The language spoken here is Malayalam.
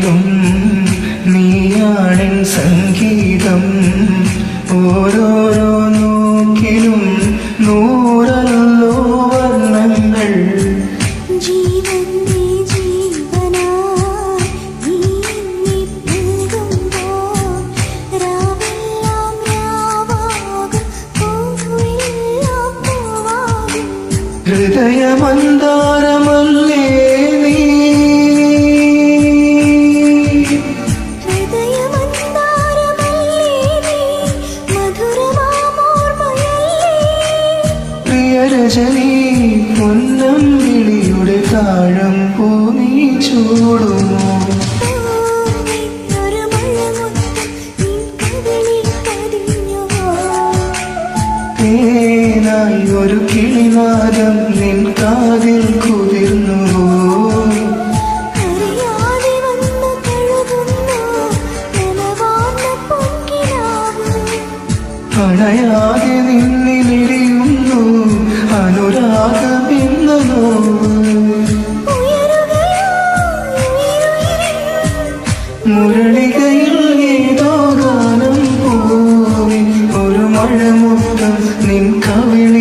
വാക്കിലും നീയാണെൻ സംഗീതം. ഓരോരോ നോക്കിലും നൂറല്ലോ വർണ്ണങ്ങൾ. ഹൃദയമന്താരമല്ലേ നീ, പ്രിയരജനി പൊന്നം വിളിയുടെ താഴം പൂ നീ ചൂടുമോ? തേനായി ഒരു കിളിനാദം നിൻ കാതിൽ കുതിർന്നുവോ? അണയാതെ നിന്നിലിടിയുന്നു അനുരാഗമെന്ന നോവ്. മുരളികയിൽ ഏതോ ഗാനം പോയി ഒരു മഴമുത്തം നിൻ കവിൾ